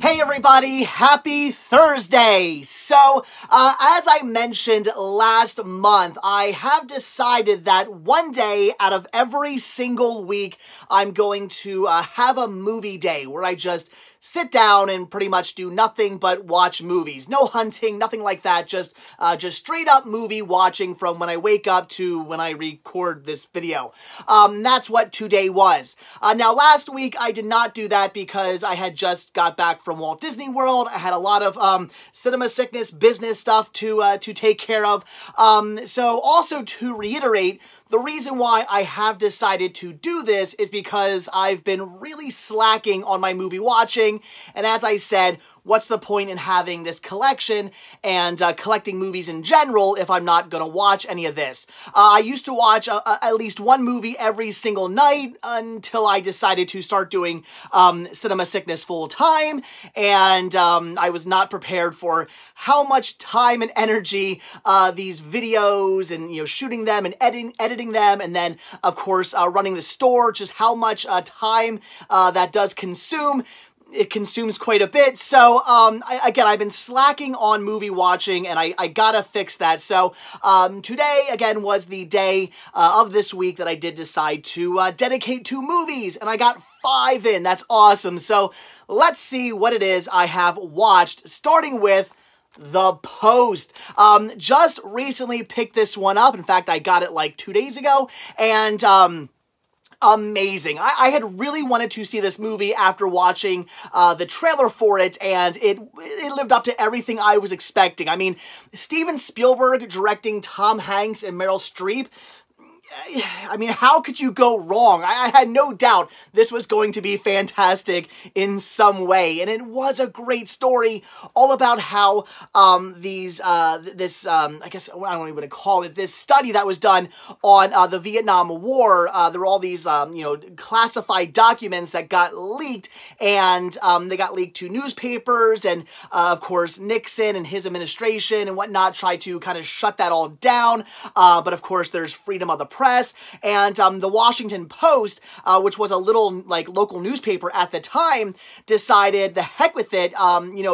Hey everybody, happy Thursday! So, as I mentioned last month, I have decided that one day out of every single week, I'm going to have a movie day where I just sit down and pretty much do nothing but watch movies. No hunting, nothing like that, just straight up movie watching from when I wake up to when I record this video. That's what today was. Now last week I did not do that because I had just got back from Walt Disney World. I had a lot of cinema sickness, business stuff to take care of. So also to reiterate, the reason why I have decided to do this is because I've been really slacking on my movie watching, and as I said, what's the point in having this collection and collecting movies in general if I'm not going to watch any of this? I used to watch at least one movie every single night until I decided to start doing cinema sickness full time, and I was not prepared for how much time and energy these videos and shooting them and editing them, and then of course running the store, just how much time that does consume. It consumes quite a bit. So, again, I've been slacking on movie watching, and I gotta fix that. So, today, again, was the day of this week that I did decide to dedicate to movies, and I got 5 in. That's awesome. So, let's see what it is I have watched, starting with The Post. Just recently picked this one up. In fact, I got it like 2 days ago, and amazing. I had really wanted to see this movie after watching the trailer for it, and it lived up to everything I was expecting. I mean, Steven Spielberg directing Tom Hanks and Meryl Streep. I mean, how could you go wrong? I had no doubt this was going to be fantastic in some way, and it was a great story, all about how I guess I don't know what to call it, this study that was done on the Vietnam War. There were all these classified documents that got leaked, and they got leaked to newspapers, and of course Nixon and his administration and whatnot tried to kind of shut that all down. But of course, there's freedom of the press, and the Washington Post, which was a little local newspaper at the time, decided the heck with it.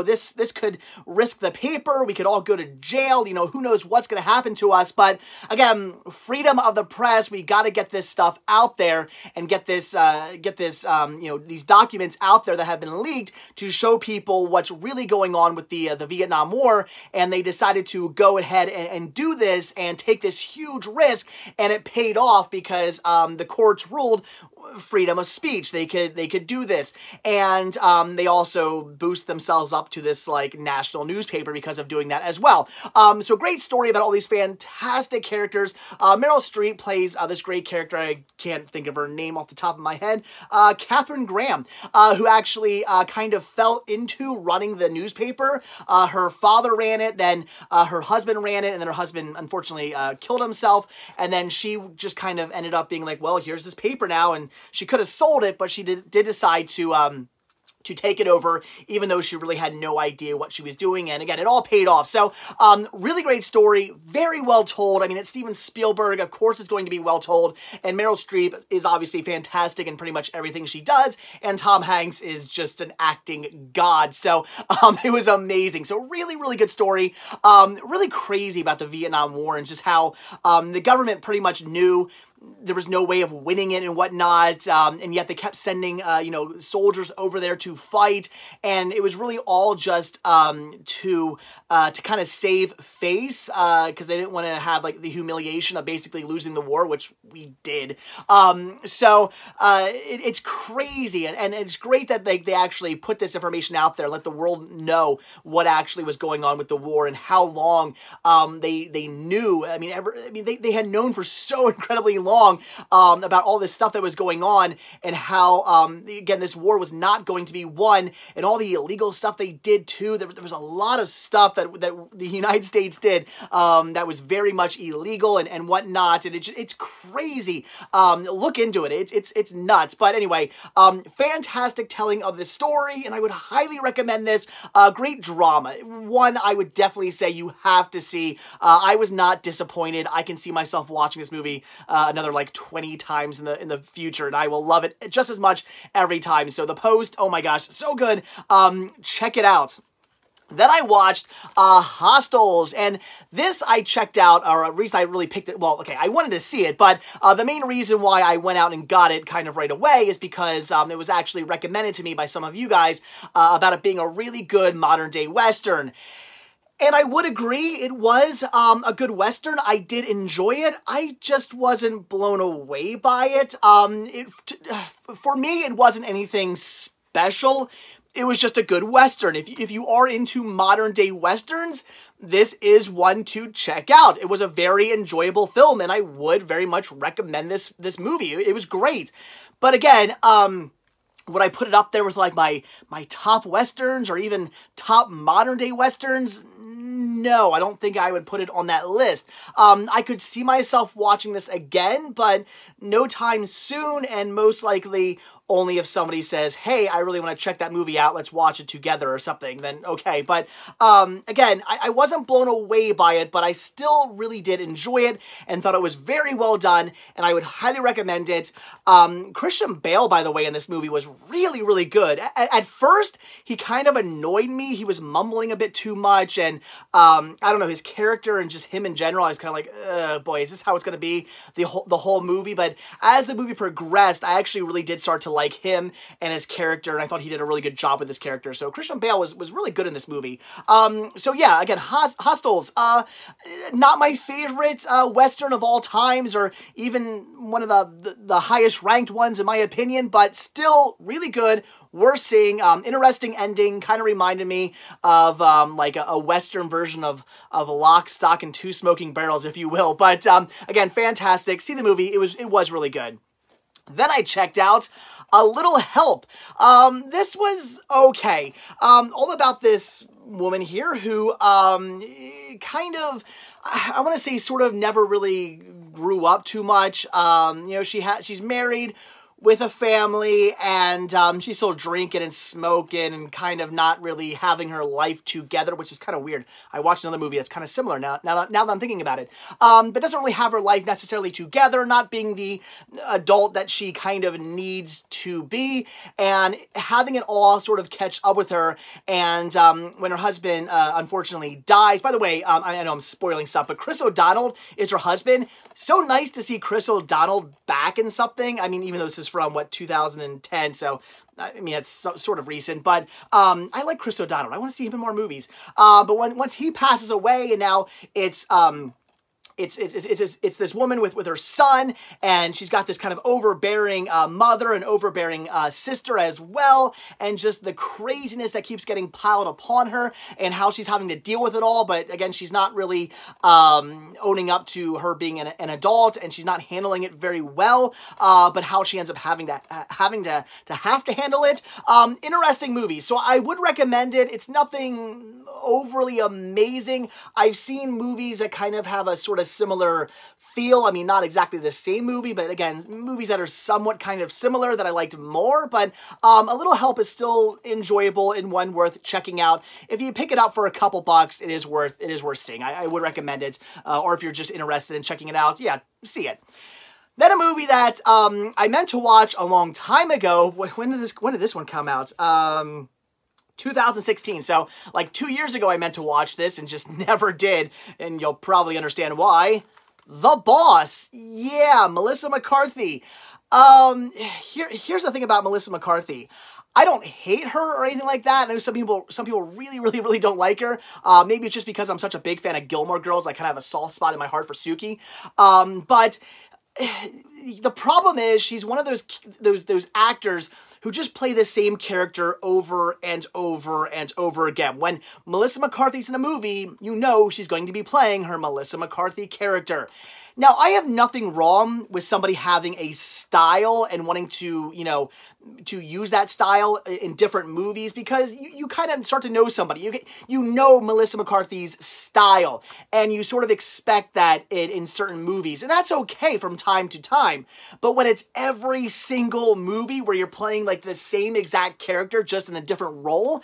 This could risk the paper. We could all go to jail. Who knows what's going to happen to us? But again, freedom of the press. We got to get this stuff out there and get this these documents out there that have been leaked to show people what's really going on with the Vietnam War. And they decided to go ahead and do this and take this huge risk, and it paid off because the courts ruled freedom of speech. They could do this, and they also boost themselves up to this national newspaper because of doing that as well. So great story about all these fantastic characters. Meryl Streep plays this great character. I can't think of her name off the top of my head. Katharine Graham, who actually kind of fell into running the newspaper. Her father ran it, then her husband ran it, and then her husband unfortunately killed himself, and then she just kind of ended up being like, well, here's this paper now, and she could have sold it, but she did decide to take it over, even though she really had no idea what she was doing. And again, it all paid off. So, really great story, very well told. I mean, it's Steven Spielberg, of course it's going to be well told, and Meryl Streep is obviously fantastic in pretty much everything she does, and Tom Hanks is just an acting god. So, it was amazing. So, really, really good story. Really crazy about the Vietnam War and just how the government pretty much knew there was no way of winning it and whatnot, and yet they kept sending, soldiers over there to fight, and it was really all just to kind of save face, because they didn't want to have the humiliation of basically losing the war, which we did. It's crazy, and it's great that they actually put this information out there, let the world know what actually was going on with the war and how long they knew. I mean, they had known for so incredibly long about all this stuff that was going on, and how, again, this war was not going to be won, and all the illegal stuff they did too. There was a lot of stuff that the United States did that was very much illegal and whatnot, and it's crazy. Look into it. It's nuts. But anyway, fantastic telling of the story, and I would highly recommend this. Great drama. One I would definitely say you have to see. I was not disappointed. I can see myself watching this movie another another like 20 times in the future, and I will love it just as much every time. So The Post, oh my gosh, so good. Check it out. Then I watched Hostels, and this I checked out, or a reason I really picked it, well, okay, I wanted to see it, but the main reason why I went out and got it kind of right away is because it was actually recommended to me by some of you guys about it being a really good modern-day Western. And I would agree, it was a good Western. I did enjoy it. I just wasn't blown away by it. For me, it wasn't anything special. It was just a good Western. If you are into modern day Westerns, this is one to check out. It was a very enjoyable film, and I would very much recommend this movie. It was great. But again, would I put it up there with like my top Westerns or even top modern day Westerns? No, I don't think I would put it on that list. I could see myself watching this again, but no time soon, and most likely only if somebody says, hey, I really want to check that movie out, let's watch it together or something, then okay. But again, I wasn't blown away by it, but I still really did enjoy it and thought it was very well done, and I would highly recommend it. Christian Bale, by the way, in this movie was really, really good. At first, he kind of annoyed me. He was mumbling a bit too much, and I don't know, his character and just him in general, I was kind of like, boy, is this how it's going to be the whole movie? But as the movie progressed, I actually really did start to like him and his character, and I thought he did a really good job with his character. So Christian Bale was really good in this movie. So yeah, again, Hostels, not my favorite Western of all times, or even one of the highest ranked ones in my opinion, but still really good. Worth seeing. Interesting ending. Kind of reminded me of like a Western version of Lock, Stock, and Two Smoking Barrels, if you will. But again, fantastic. See the movie. It was really good. Then I checked out A Little Help. This was okay. All about this woman here who kind of, I want to say, sort of never really grew up too much. You know, she's married with a family, and she's still drinking and smoking and kind of not really having her life together, which is kind of weird. I watched another movie that's kind of similar now that I'm thinking about it. But doesn't really have her life necessarily together, not being the adult that she kind of needs to be, and having it all sort of catch up with her. And when her husband unfortunately dies, by the way, I know I'm spoiling stuff, but Chris O'Donnell is her husband. So nice to see Chris O'Donnell back in something. I mean, even though this is from, what, 2010, so, I mean, it's sort of recent, but I like Chris O'Donnell. I want to see him in more movies. But once he passes away, and now it's this woman with her son, and she's got this kind of overbearing mother and overbearing sister as well, and just the craziness that keeps getting piled upon her, and how she's having to deal with it all. But again, she's not really owning up to her being an adult, and she's not handling it very well. But how she ends up having to handle it. Interesting movie. So I would recommend it. It's nothing overly amazing. I've seen movies that kind of have a sort of similar feel. I mean, not exactly the same movie, but again, movies that are somewhat kind of similar that I liked more. But A Little Help is still enjoyable and one worth checking out. If you pick it up for a couple bucks, it is worth seeing. I would recommend it. Or if you're just interested in checking it out, yeah, see it. Then a movie that I meant to watch a long time ago. When did this one come out? 2016, so like 2 years ago I meant to watch this and just never did, and you'll probably understand why. TheBoss. Yeah, Melissa McCarthy. Here's the thing about Melissa McCarthy. I don't hate her or anything like that. I know some people really don't like her. Maybe it's just because I'm such a big fan of Gilmore Girls. I kind of have a soft spot in my heart for Suki. But the problem is she's one of those actors who just play the same character over and over and over again. When Melissa McCarthy's in a movie, you know she's going to be playing her Melissa McCarthy character. Now, I have nothing wrong with somebody having a style and wanting to, you know, to use that style in different movies, because you kind of start to know somebody. You know Melissa McCarthy's style, and you sort of expect that in certain movies, and that's okay from time to time. But when it's every single movie where you're playing like the same exact character just in a different role,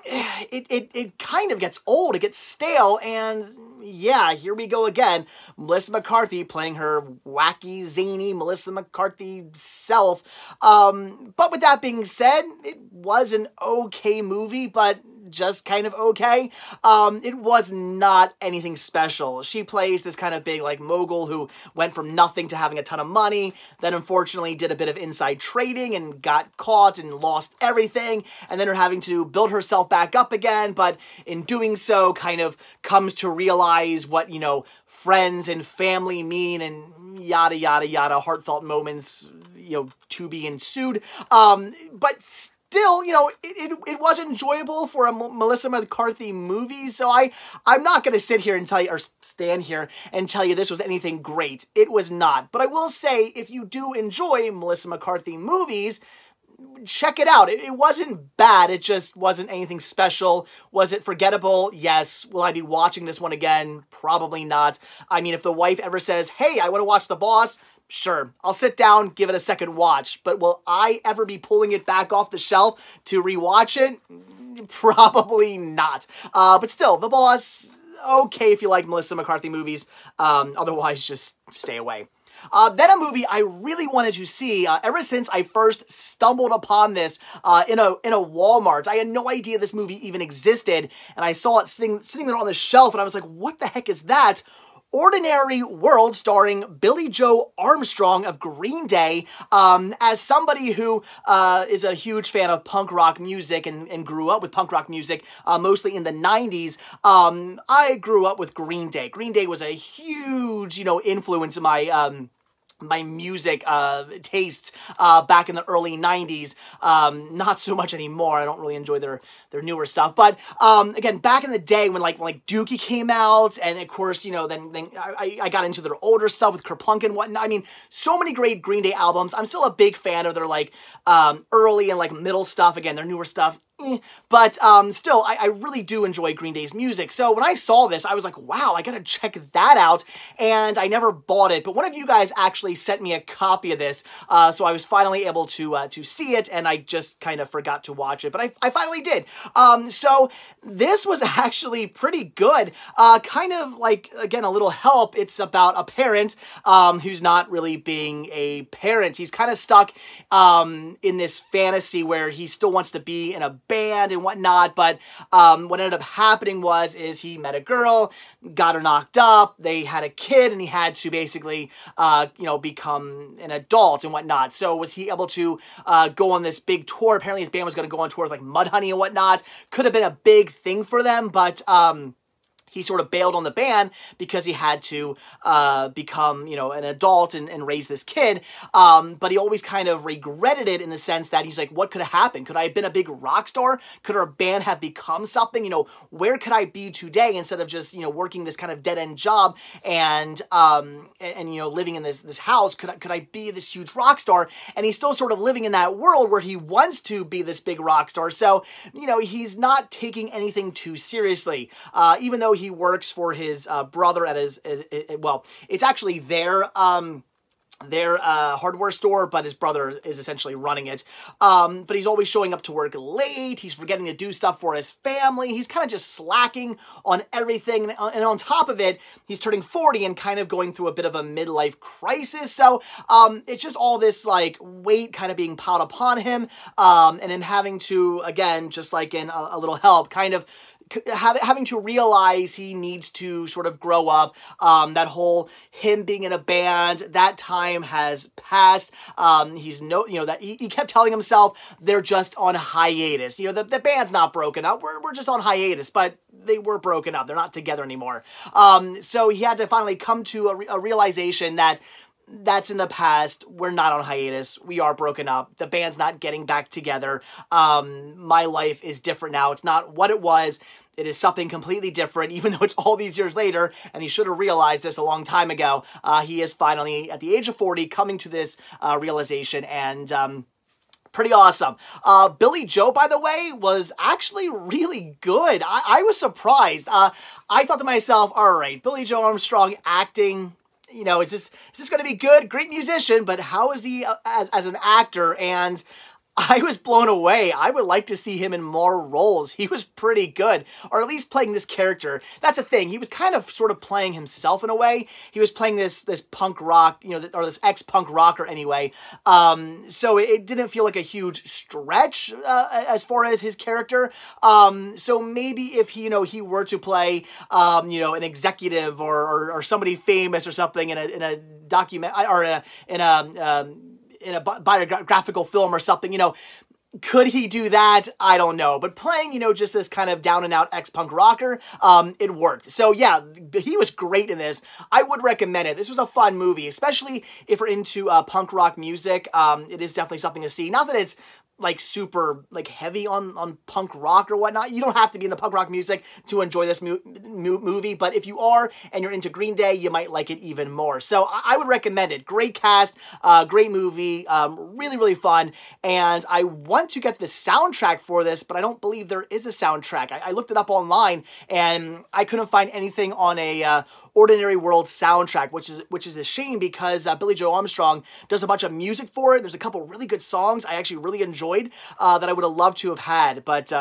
it kind of gets old, it gets stale, and yeah, here we go again. Melissa McCarthy playing her wacky, zany Melissa McCarthy self. But with that being said, it was an okay movie, but just kind of okay. It was not anything special. She plays this kind of big like mogul who went from nothing to having a ton of money, then unfortunately did a bit of inside trading and got caught and lost everything, and then are having to build herself back up again, but in doing so kind of comes to realize what, you know, friends and family mean, and yada yada yada, heartfelt moments, you know, to be ensued. But still, you know, it was enjoyable for a Melissa McCarthy movie, so I'm not going to sit here and tell you, or stand here and tell you this was anything great. It was not. But I will say, if you do enjoy Melissa McCarthy movies, check it out. It wasn't bad. It just wasn't anything special. Was it forgettable? Yes. Will I be watching this one again? Probably not. I mean, if the wife ever says, hey, I want to watch The Boss, sure, I'll sit down, give it a second watch. But will I ever be pulling it back off the shelf to rewatch it? Probably not. But still, The Boss, okay if you like Melissa McCarthy movies. Otherwise, just stay away. Then a movie I really wanted to see ever since I first stumbled upon this in a Walmart. I had no idea this movie even existed, and I saw it sitting there on the shelf, and I was like, what the heck is that? Ordinary World, starring Billie Joe Armstrong of Green Day. As somebody who is a huge fan of punk rock music and grew up with punk rock music, mostly in the 90s, I grew up with Green Day. Green Day was a huge, you know, influence in my my music tastes back in the early 90s. Not so much anymore. I don't really enjoy their newer stuff. But again, back in the day when like Dookie came out, and of course, you know, then I got into their older stuff with Kerplunk and whatnot. I mean, so many great Green Day albums. I'm still a big fan of their like early and like middle stuff. Again, their newer stuff, but still, I really do enjoy Green Day's music. So when I saw this, I was like, wow, I gotta check that out. And I never bought it, but one of you guys actually sent me a copy of this, so I was finally able to see it, and I just kind of forgot to watch it, but I finally did. So this was actually pretty good. Kind of like, again, a little help. It's about a parent who's not really being a parent. He's kind of stuck in this fantasy where he still wants to be in a band and whatnot, but what ended up happening is he met a girl, got her knocked up, they had a kid, and he had to basically, you know, become an adult and whatnot. So was he able to go on this big tour? Apparently his band was going to go on tour with like Mudhoney and whatnot. Could have been a big thing for them, but he sort of bailed on the band because he had to become, you know, an adult and raise this kid. But he always kind of regretted it in the sense that he's like, what could have happened? Could I have been a big rock star? Could our band have become something? You know, where could I be today instead of just, you know, working this kind of dead-end job and you know, living in this house? Could I be this huge rock star? And he's still sort of living in that world where he wants to be this big rock star. So, you know, he's not taking anything too seriously, even though he works for his brother at his, well, it's actually their hardware store, but his brother is essentially running it. But he's always showing up to work late. He's forgetting to do stuff for his family. He's kind of just slacking on everything. And on top of it, he's turning 40 and kind of going through a bit of a midlife crisis. So it's just all this like weight kind of being piled upon him, and him having to, again, just like in a little help, kind of having to realize he needs to sort of grow up. That whole him being in a band, that time has passed. He's you know, that he kept telling himself they're just on hiatus. You know, the band's not broken up. We're just on hiatus, but they were broken up. They're not together anymore. So he had to finally come to a realization that that's in the past. We're not on hiatus. We are broken up. The band's not getting back together. My life is different now. It's not what it was. It is something completely different, even though it's all these years later, and he should have realized this a long time ago. He is finally, at the age of 40, coming to this realization, and pretty awesome. Billie Joe, by the way, was actually really good. I was surprised. I thought to myself, all right, Billie Joe Armstrong acting, you know, is this going to be good? Great musician, but how is he as an actor? And I was blown away. I would like to see him in more roles. He was pretty good, or at least playing this character. That's a thing. He was kind of sort of playing himself in a way. He was playing this punk rock, you know, or this ex-punk rocker anyway. So it didn't feel like a huge stretch as far as his character. So maybe if he, you know, he were to play, you know, an executive or somebody famous or something in a document or in a biographical film or something, you know, could he do that? I don't know. But playing, you know, just this kind of down-and-out ex-punk rocker, it worked. So, yeah, he was great in this. I would recommend it. This was a fun movie, especially if we're into punk rock music. It is definitely something to see. Not that it's like super like heavy on punk rock or whatnot. You don't have to be in the punk rock music to enjoy this movie, but if you are and you're into Green Day, you might like it even more. So I would recommend it. Great cast, great movie, really, really fun. And I want to get the soundtrack for this, but I don't believe there is a soundtrack. I looked it up online and I couldn't find anything on a Ordinary World soundtrack, which is a shame because Billy Joe Armstrong does a bunch of music for it. There's a couple really good songs I actually really enjoyed that I would have loved to have had, but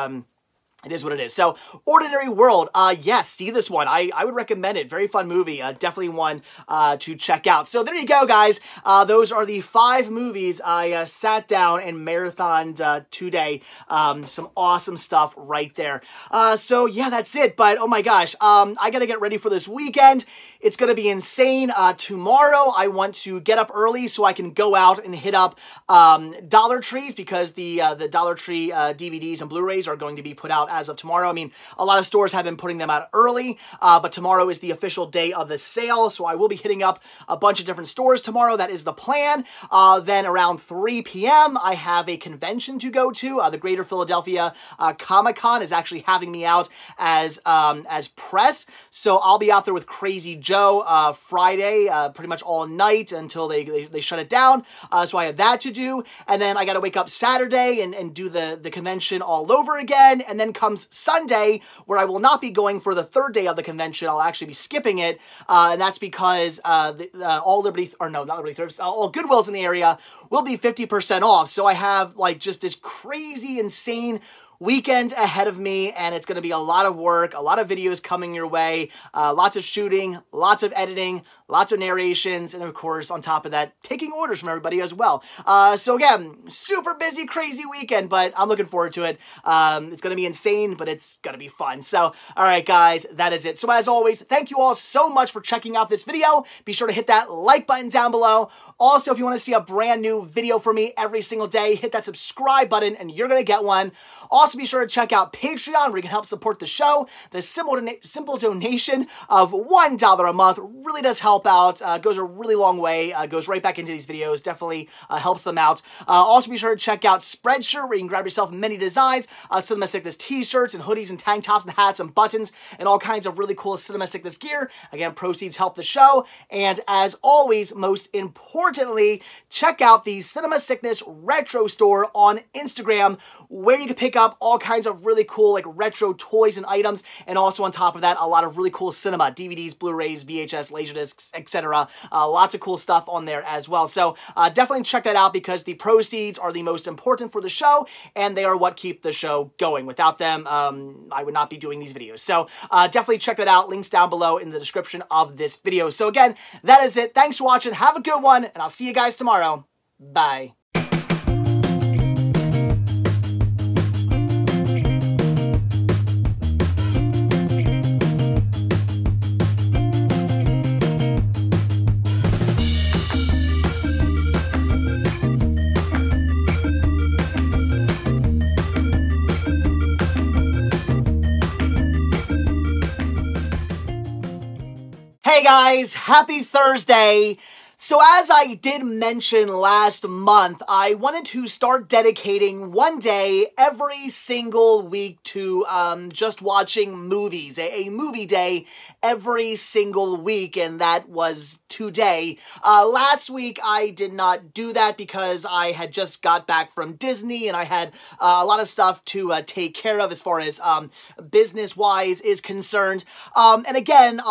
it is what it is. So, Ordinary World, yes, see this one. I would recommend it. Very fun movie. Definitely one to check out. So, there you go, guys. Those are the 5 movies I sat down and marathoned today. Some awesome stuff right there. So, yeah, that's it. But, oh my gosh, I gotta get ready for this weekend. It's gonna be insane. Tomorrow, I want to get up early so I can go out and hit up Dollar Trees because the Dollar Tree DVDs and Blu-rays are going to be put out as of tomorrow. I mean, a lot of stores have been putting them out early, but tomorrow is the official day of the sale, so I will be hitting up a bunch of different stores tomorrow. That is the plan. Then around 3 p.m., I have a convention to go to. The Greater Philadelphia Comic-Con is actually having me out as press, so I'll be out there with Crazy Joe Friday, pretty much all night until they shut it down. So I have that to do, and then I got to wake up Saturday and do the convention all over again, and then comes Sunday, where I will not be going for the 3rd day of the convention. I'll actually be skipping it, and that's because all Liberty, or no, not Liberty Thrifts, all Goodwills in the area will be 50% off. So I have like just this crazy, insane weekend ahead of me, and it's going to be a lot of work, a lot of videos coming your way, lots of shooting, lots of editing, lots of narrations, and of course, on top of that, taking orders from everybody as well. So again, super busy, crazy weekend, but I'm looking forward to it. It's going to be insane, but it's going to be fun. So, all right, guys, that is it. So as always, thank you all so much for checking out this video. Be sure to hit that like button down below. Also, if you want to see a brand new video from me every single day, hit that subscribe button and you're going to get one. Also, be sure to check out Patreon where you can help support the show. The simple donation of $1 a month really does help out. Goes a really long way. Goes right back into these videos. Definitely helps them out. Also, be sure to check out Spreadshirt where you can grab yourself many designs. Cinema Sickness t-shirts and hoodies and tank tops and hats and buttons and all kinds of really cool Cinema Sickness gear. Again, proceeds help the show. And as always, most importantly, check out the Cinema Sickness Retro Store on Instagram where you can pick up all kinds of really cool like retro toys and items, and also on top of that, a lot of really cool cinema, DVDs, Blu-rays, VHS, Laserdiscs, etc. Lots of cool stuff on there as well. So definitely check that out because the proceeds are the most important for the show, and they are what keep the show going. Without them, I would not be doing these videos. So definitely check that out. Links down below in the description of this video. So again, that is it. Thanks for watching. Have a good one, and I'll see you guys tomorrow. Bye. Hey guys, happy Thursday. So as I did mention last month, I wanted to start dedicating one day every single week to just watching movies, a movie day every single week, and that was today. Last week I did not do that because I had just got back from Disney and I had a lot of stuff to take care of as far as business-wise is concerned. And again,